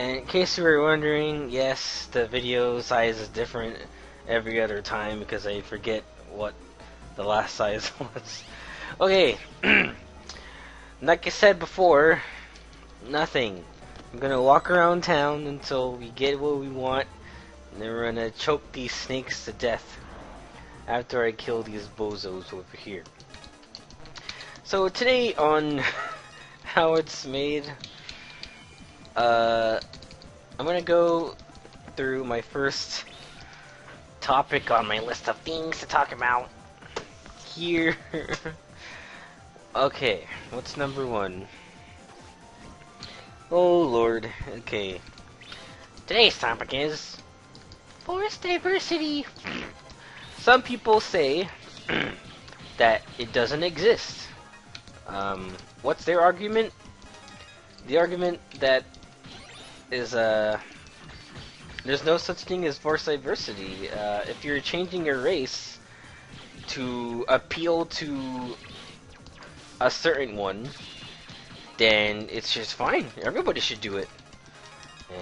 And in case you were wondering, yes, the video size is different every other time because I forget what the last size was. Okay, like I said before, nothing. I'm gonna walk around town until we get what we want, and then we're gonna choke these snakes to death after I kill these bozos over here. So today on how it's made, I'm gonna go through my first topic on my list of things to talk about here. Okay, what's number one? Oh lord, okay. Today's topic is force diversity. Some people say that it doesn't exist. What's their argument? The argument that is there's no such thing as force diversity. If you're changing your race to appeal to a certain one, then it's just fine. Everybody should do it.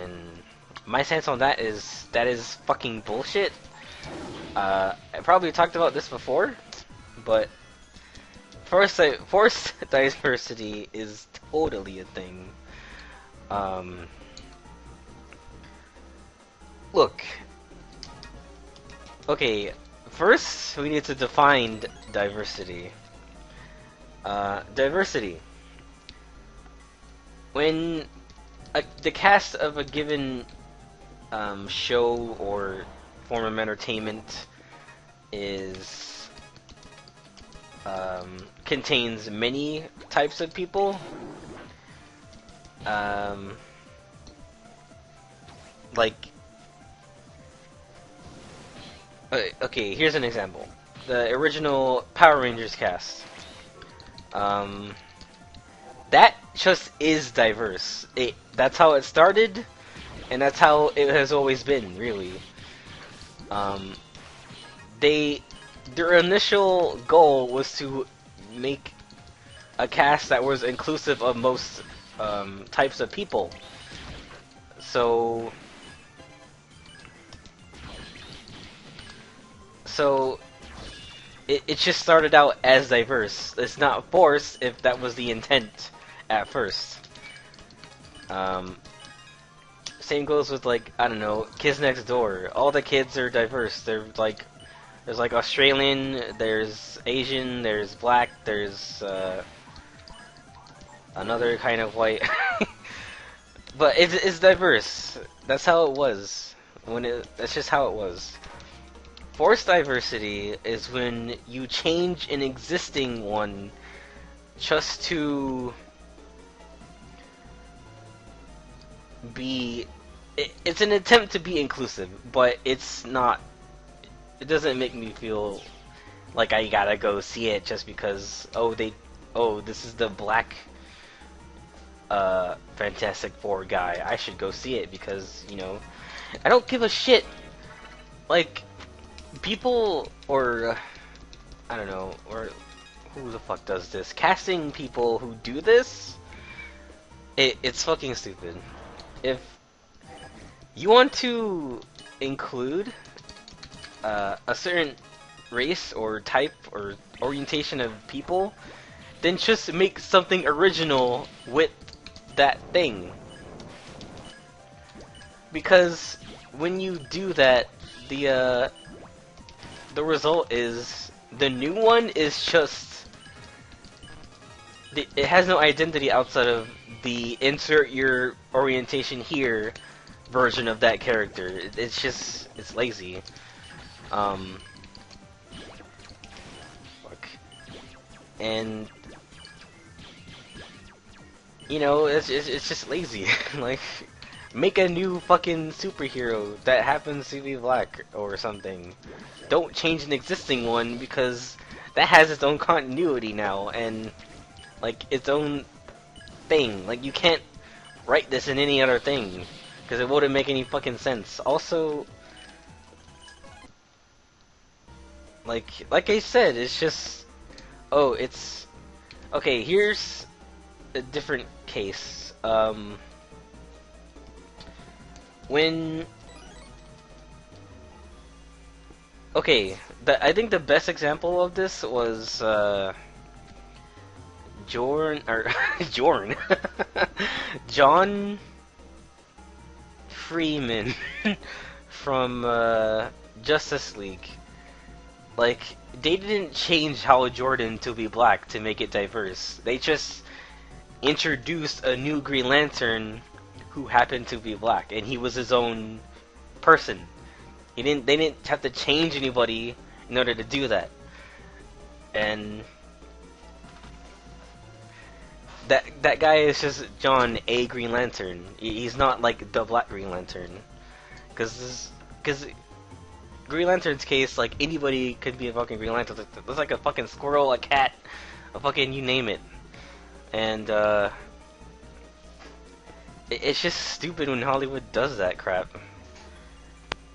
And my stance on that is fucking bullshit. I probably talked about this before, but force diversity is totally a thing. Look. Okay, first we need to define diversity. Diversity. When the cast of a given show or form of entertainment is contains many types of people, like okay, here's an example. The original Power Rangers cast. That just is diverse. That's how it started, and that's how it has always been, really. Their initial goal was to make a cast that was inclusive of most types of people. So it just started out as diverse. It's not forced if that was the intent at first. Same goes with, like, I don't know, Kids Next Door. All the kids are diverse. There's like Australian, there's Asian, there's black, there's another kind of white. But it's diverse. That's how it was. That's just how it was. Forced diversity is when you change an existing one just to be... It's an attempt to be inclusive, but it's not... It doesn't make me feel like I gotta go see it just because, oh, this is the black Fantastic Four guy. I should go see it because, you know, I don't give a shit. Like, people, or I don't know, or who the fuck does this? Casting people who do this, it's fucking stupid. If you want to include a certain race or type or orientation of people, then just make something original with that thing. Because when you do that, the result is the new one is just it has no identity outside of the insert your orientation here version of that character. It's lazy. Fuck. And you know, it's just lazy. Like, make a new fucking superhero that happens to be black or something. Don't change an existing one because that has its own continuity now and like its own thing. Like, you can't write this in any other thing because it wouldn't make any fucking sense. Also, like I said, it's just, oh, it's okay. Here's a different case. when okay, I think the best example of this was Jorn or Jorn John Freeman from Justice League. Like, they didn't change Hal Jordan to be black to make it diverse. They just introduced a new Green Lantern who happened to be black, and he was his own person. They didn't have to change anybody in order to do that. And that guy is just John A. Green Lantern. He's not like the Black Green Lantern, because Green Lantern's case, like, anybody could be a fucking Green Lantern. There's like a fucking squirrel, a cat, a fucking you name it. And it's just stupid when Hollywood does that crap.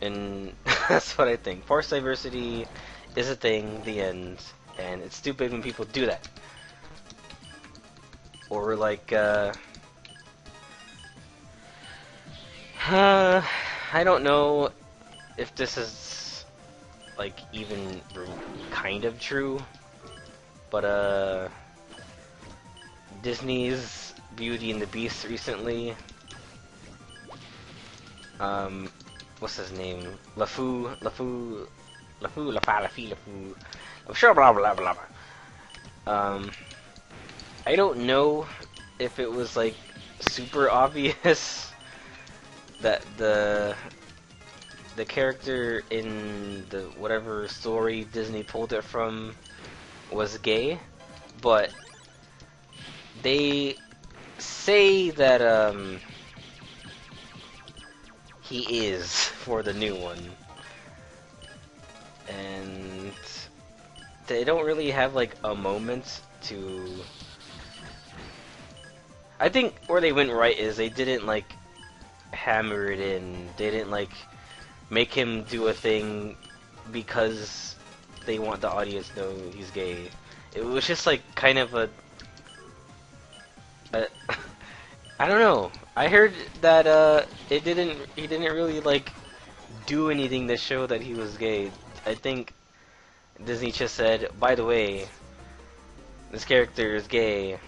And that's what I think. Force diversity is a thing, the end, and it's stupid when people do that. Or like, I don't know if this is like even kind of true, but Disney's Beauty and the Beast recently, what's his name? LaFou, sure, blah blah blah blah. I don't know if it was like super obvious that the character in the whatever story Disney pulled it from was gay, but they say that he is for the new one, and they don't really have like a moment to. I think where they went right is they didn't like hammer it in. They didn't like make him do a thing because they want the audience to know he's gay. It was just like kind of a I don't know. I heard that he didn't really like do anything to show that he was gay. I think Disney just said, by the way, this character is gay.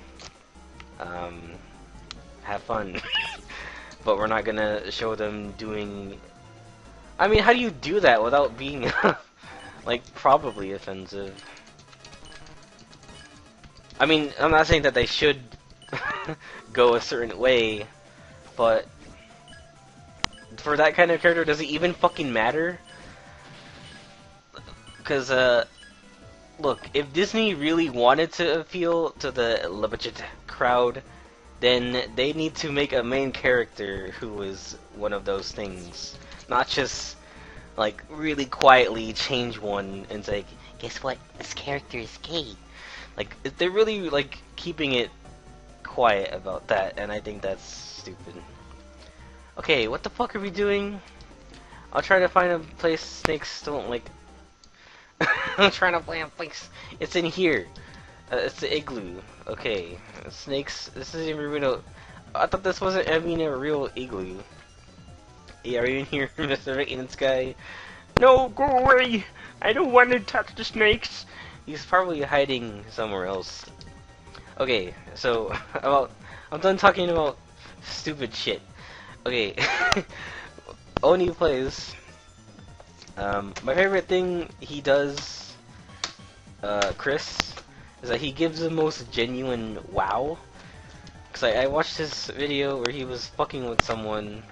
Have fun. But we're not gonna show them doing. I mean, how do you do that without being like probably offensive? I mean, I'm not saying that they should go a certain way, but for that kind of character, does it even fucking matter? Because, look, if Disney really wanted to appeal to the LGBT crowd, then they need to make a main character who is one of those things. Not just, like, really quietly change one and say, guess what? This character is gay. Like, they're really, like, keeping it quiet about that, and I think that's stupid. Okay, what the fuck are we doing? I'll try to find a place snakes don't, like... I'm trying to find a place. It's in here. It's the igloo. Okay. Snakes. This isn't even real. I thought this wasn't even a real igloo. Yeah, are you in here, Mr. Maintenance Guy? No, go away! I don't want to touch the snakes! He's probably hiding somewhere else. Okay, so, I'm done talking about stupid shit. Okay. Oni plays. My favorite thing he does, Chris, is that he gives the most genuine wow. Cause I watched this video where he was fucking with someone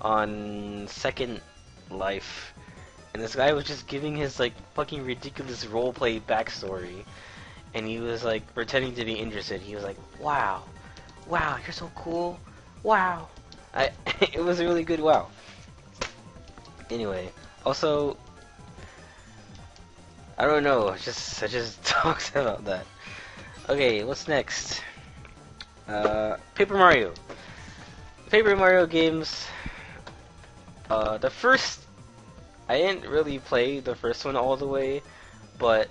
on Second Life, and this guy was just giving his like fucking ridiculous roleplay backstory, and he was like pretending to be interested. He was like, "Wow, wow, you're so cool, wow." It was a really good wow. Anyway. Also, I don't know. I just talked about that. Okay, what's next? Paper Mario. Paper Mario games. The first, I didn't really play the first one all the way, but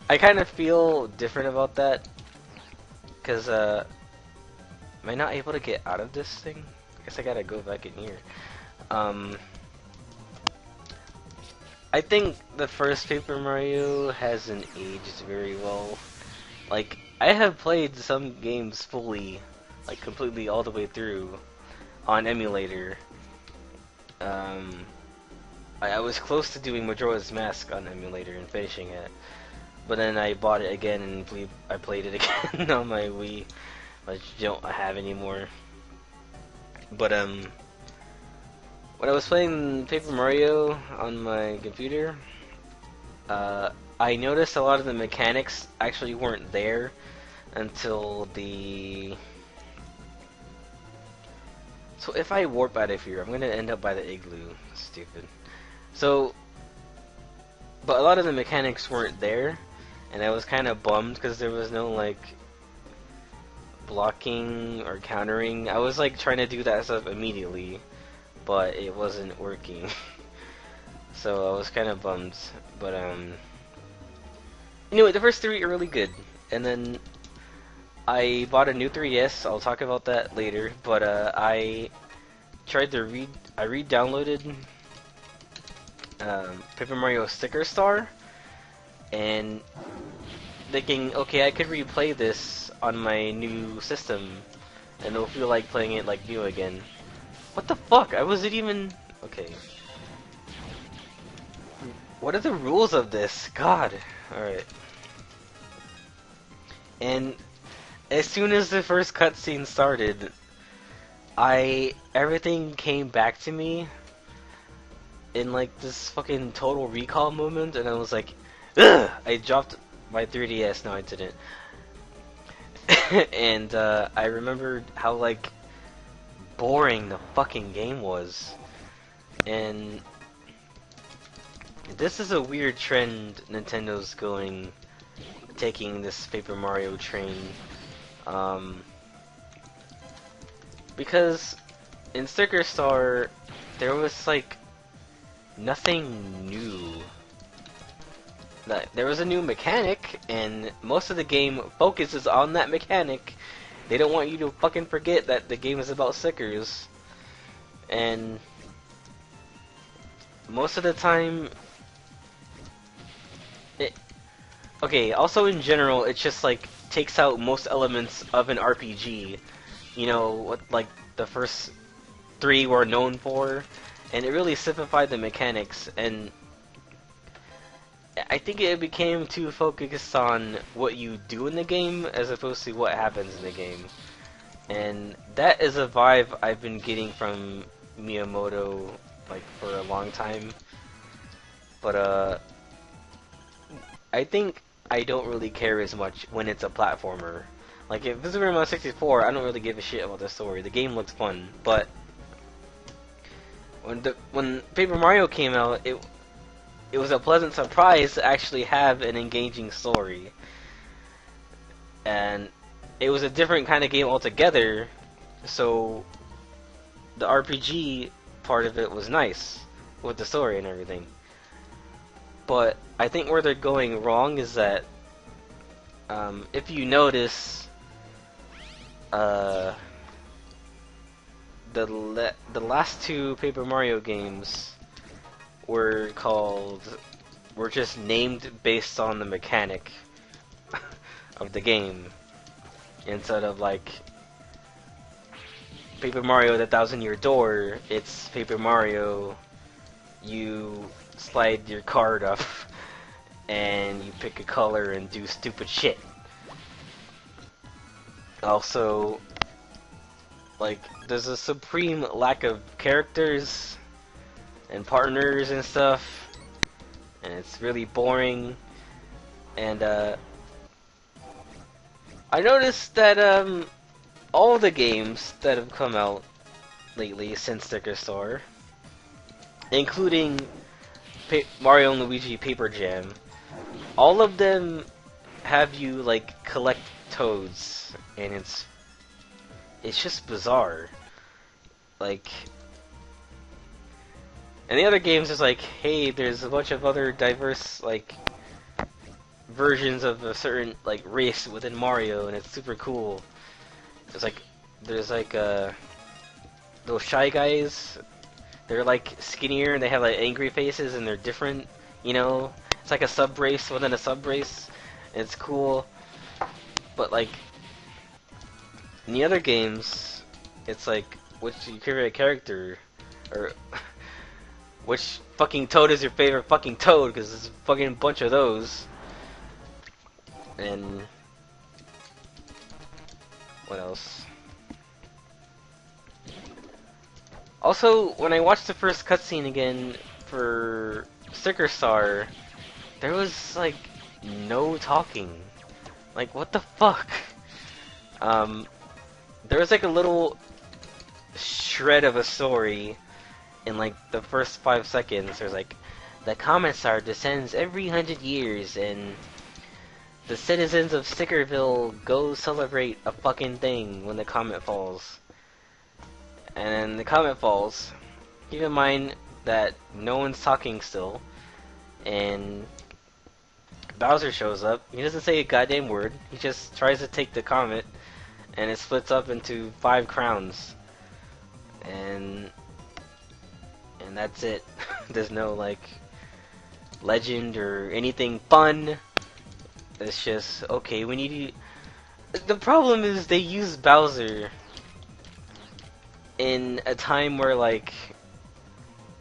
I kind of feel different about that, cause Am I not able to get out of this thing? I guess I gotta go back in here. Um, I think the first Paper Mario hasn't aged very well. Like, I have played some games fully, like completely all the way through, on emulator. I was close to doing Majora's Mask on emulator and finishing it, but then I bought it again and I played it again on my Wii, which I don't have anymore. But when I was playing Paper Mario on my computer, I noticed a lot of the mechanics actually weren't there until the... So if I warp out of here, I'm gonna end up by the igloo. Stupid. So, but a lot of the mechanics weren't there, and I was kind of bummed because there was no like blocking or countering. I was like trying to do that stuff immediately, but it wasn't working. So I was kind of bummed. But anyway, the first three are really good, and then I bought a new 3DS. I'll talk about that later. But I tried to I re-downloaded Paper Mario Sticker Star, and thinking, okay, I could replay this on my new system, and it'll feel like playing it like new again. What the fuck? I wasn't even... Okay. What are the rules of this? God. Alright. And as soon as the first cutscene started, everything came back to me in like this fucking Total Recall moment, and I was like, ugh! I dropped my 3DS. No, I didn't. And I remembered how like boring the fucking game was, and this is a weird trend Nintendo's taking this Paper Mario train, because in Sticker Star there was like nothing new. There was a new mechanic, and most of the game focuses on that mechanic. They don't want you to fucking forget that the game is about stickers. And most of the time, okay, also in general, it just like takes out most elements of an RPG. You know, what like the first three were known for, and it really simplified the mechanics, and I think it became too focused on what you do in the game as opposed to what happens in the game. And that is a vibe I've been getting from Miyamoto like for a long time. But I think I don't really care as much when it's a platformer. Like if this is Super Mario 64, I don't really give a shit about the story. The game looks fun, but when Paper Mario came out, it was a pleasant surprise to actually have an engaging story. And it was a different kind of game altogether, so the RPG part of it was nice, with the story and everything. But I think where they're going wrong is that, if you notice, the last two Paper Mario games were just named based on the mechanic of the game, instead of like Paper Mario the Thousand-Year Door. It's Paper Mario, you slide your card up and you pick a color and do stupid shit. Also, like, there's a supreme lack of characters and partners and stuff, and it's really boring. And I noticed that all the games that have come out lately since Sticker Star, including Mario and Luigi Paper Jam, all of them have you like collect toads, and it's just bizarre. Like, and the other games is like, hey, there's a bunch of other diverse like versions of a certain like race within Mario, and it's super cool. It's like, there's like those shy guys. They're like skinnier and they have like angry faces and they're different. You know, it's like a sub race within a sub race. It's cool, but like in the other games, it's like which your favorite character or which fucking toad is your favorite fucking toad? Because there's a fucking bunch of those. And what else? Also, when I watched the first cutscene again for Sticker Star, there was like no talking. Like what the fuck? There was like a little shred of a story in like the first 5 seconds. There's like the Commissar descends every 100 years and the citizens of Stickerville go celebrate a fucking thing when the comet falls. And then the comet falls. Keep in mind that no one's talking still. And Bowser shows up. He doesn't say a goddamn word. He just tries to take the comet. And it splits up into 5 crowns. And that's it. There's no like legend or anything fun. It's just okay. We need to. The problem is they use Bowser in a time where like,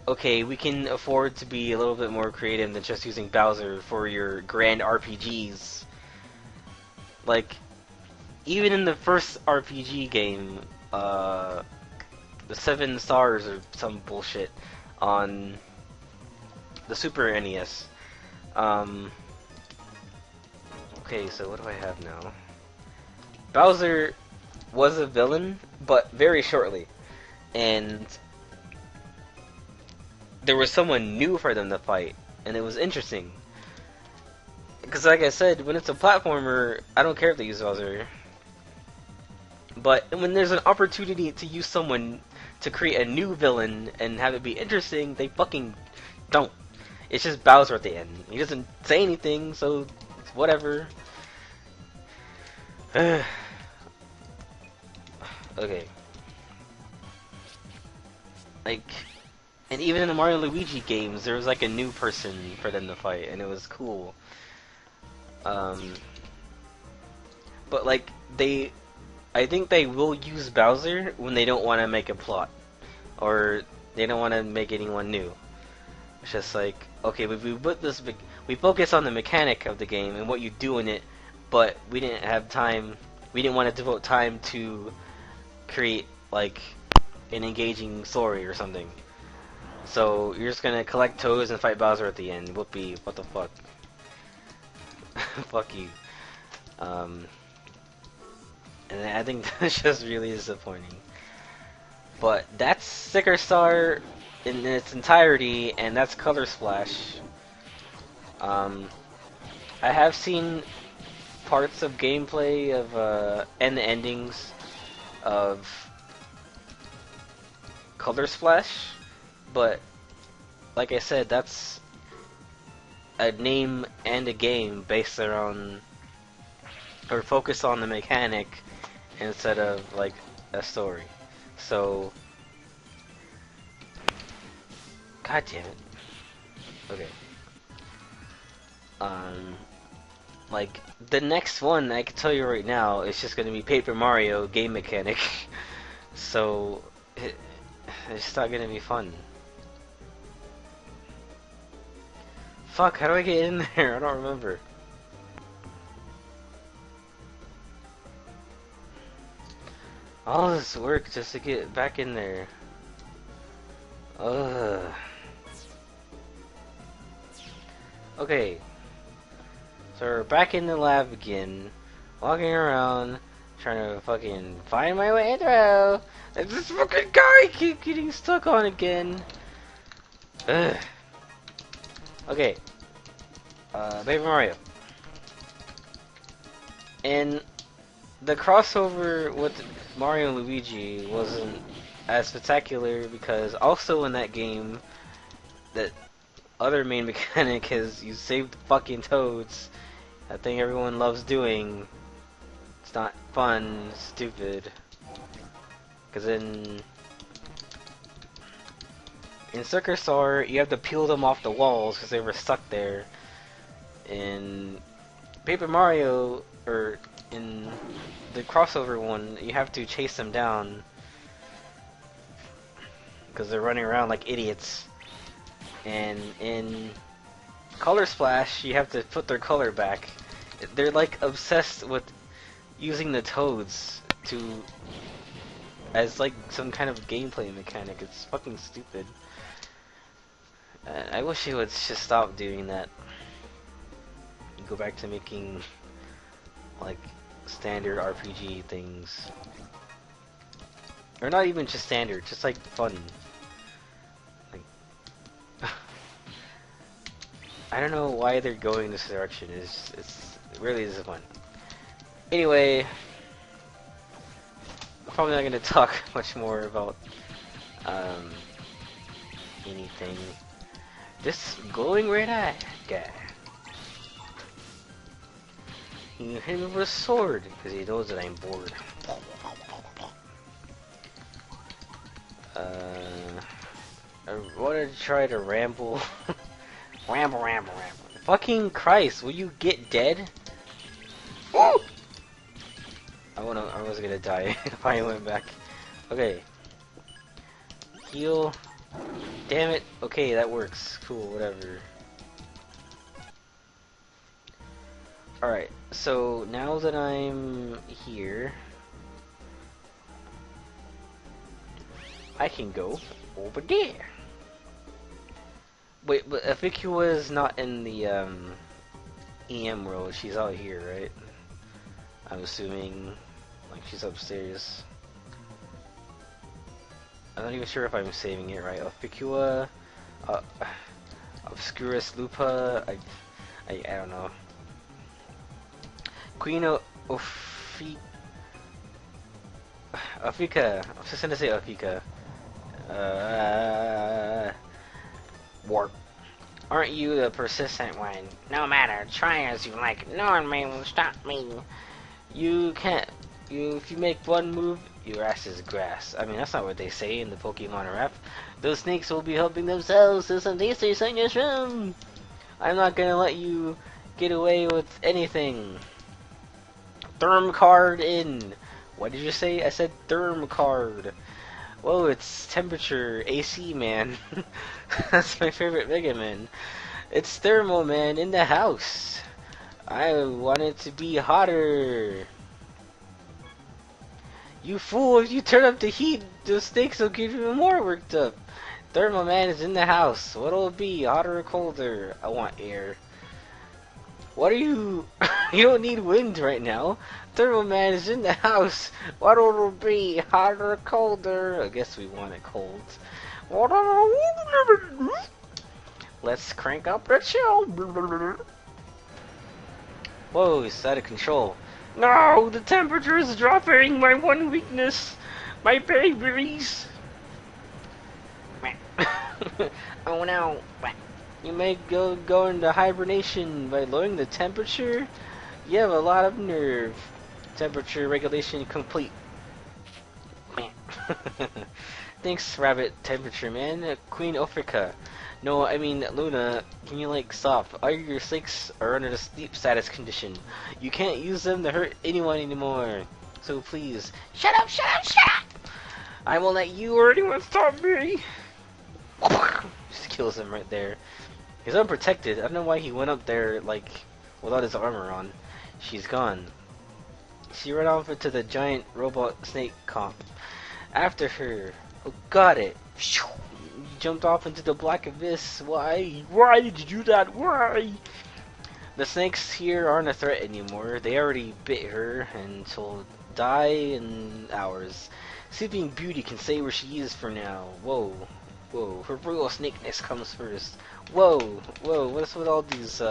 okay, we can afford to be a little bit more creative than just using Bowser for your grand RPGs. Like, even in the first RPG game, the 7 stars or some bullshit on the Super NES. Okay, so what do I have now? Bowser was a villain, but very shortly. And there was someone new for them to fight, and it was interesting. Because like I said, when it's a platformer, I don't care if they use Bowser. But when there's an opportunity to use someone to create a new villain and have it be interesting, they fucking don't. It's just Bowser at the end. He doesn't say anything, so it's whatever. Okay. Like, and even in the Mario and Luigi games, there was like a new person for them to fight, and it was cool. But like, I think they will use Bowser when they don't want to make a plot. Or they don't want to make anyone new. It's just like, okay, we put this, we focus on the mechanic of the game and what you do in it, but we didn't have time, we didn't want to devote time to create, like, an engaging story or something. So, you're just gonna collect toads and fight Bowser at the end. Whoopee, what the fuck. Fuck you. And I think that's just really disappointing. But that's Sticker Star in its entirety, and that's Color Splash. I have seen parts of gameplay of and the endings of Color Splash, but like I said, that's a name and a game based around or focused on the mechanic instead of like a story. So, god damn it. Okay. Like, the next one, I can tell you right now, is just gonna be Paper Mario game mechanic. So, it's not gonna be fun. Fuck, how do I get in there? I don't remember. All this work just to get back in there. Ugh. Okay. So we're back in the lab again. Walking around, trying to fucking find my way through. And this fucking guy keeps getting stuck on again. Ugh. Okay. Paper Mario. And the crossover with Mario and Luigi wasn't as spectacular because also in that game, that other main mechanic is you save the fucking toads. That thing everyone loves doing. It's not fun, it's stupid. Because in Circuit Star, you have to peel them off the walls because they were stuck there. In Paper Mario, or in the crossover one, you have to chase them down because they're running around like idiots. And in Color Splash, you have to put their color back. They're like obsessed with using the toads as like some kind of gameplay mechanic. It's fucking stupid. I wish he would just stop doing that. Go back to making like standard RPG things, or not even just standard, just like fun. Like I don't know why they're going this direction. It's really disappointing. Anyway, I'm probably not going to talk much more about anything. This glowing red eye guy. He hit me with a sword because he knows that I'm bored. I wanted to try to ramble. ramble. Fucking Christ, will you get dead? Woo! I was gonna die if I went back. Okay. Heal. Damn it. Okay, that works. Cool, whatever. Alright, so now that I'm here, I can go over there. Wait, but Afikua is not in the EM world. She's out here, right? I'm assuming, like, she's upstairs. I'm not even sure if I'm saving it right. Afikua, Obscurus Lupa. I don't know. Queen of Afika. I was just gonna say Afika. Warp. Aren't you the persistent one? No matter, try as you like. No one may stop me. You can't. If you make one move, your ass is grass. I mean, that's not what they say in the Pokemon rap. Those snakes will be helping themselves to some tasty Sunya's room. I'm not gonna let you get away with anything. Therm card in. What did you say? I said therm card. Whoa, it's temperature AC man. That's my favorite MegaMan. It's Thermal Man in the house. I want it to be hotter. You fool, if you turn up the heat, the snakes will get even more worked up. Thermal Man is in the house. What'll it be? Hotter or colder? I want air. What are you? You don't need wind right now. Thermal Man is in the house. What'll it be? Hotter or colder? I guess we want it cold. Let's crank up the chill. Whoa, it's out of control. No, the temperature is dropping. My one weakness. My babies. Oh no. You may go into hibernation by lowering the temperature. You have a lot of nerve. Temperature regulation complete. Thanks, Rabbit Temperature Man. Queen Africa. No, I mean Luna. Can you like stop? All your snakes are under the sleep status condition. You can't use them to hurt anyone anymore. So please, shut up, shut up, shut up! I won't let you or anyone stop me. Just kills him right there. He's unprotected. I don't know why he went up there like without his armor on. She's gone. She ran off into the giant robot snake comp. After her. Oh, got it. You jumped off into the black abyss. Why? Why did you do that? Why? The snakes here aren't a threat anymore. They already bit her and she'll die in hours. Sleeping Beauty can say where she is for now. Whoa. Whoa. Her real snakeness comes first. Whoa. Whoa. What's with all these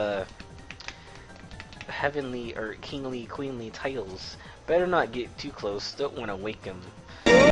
heavenly or kingly, queenly titles? Better not get too close. Don't want to wake him.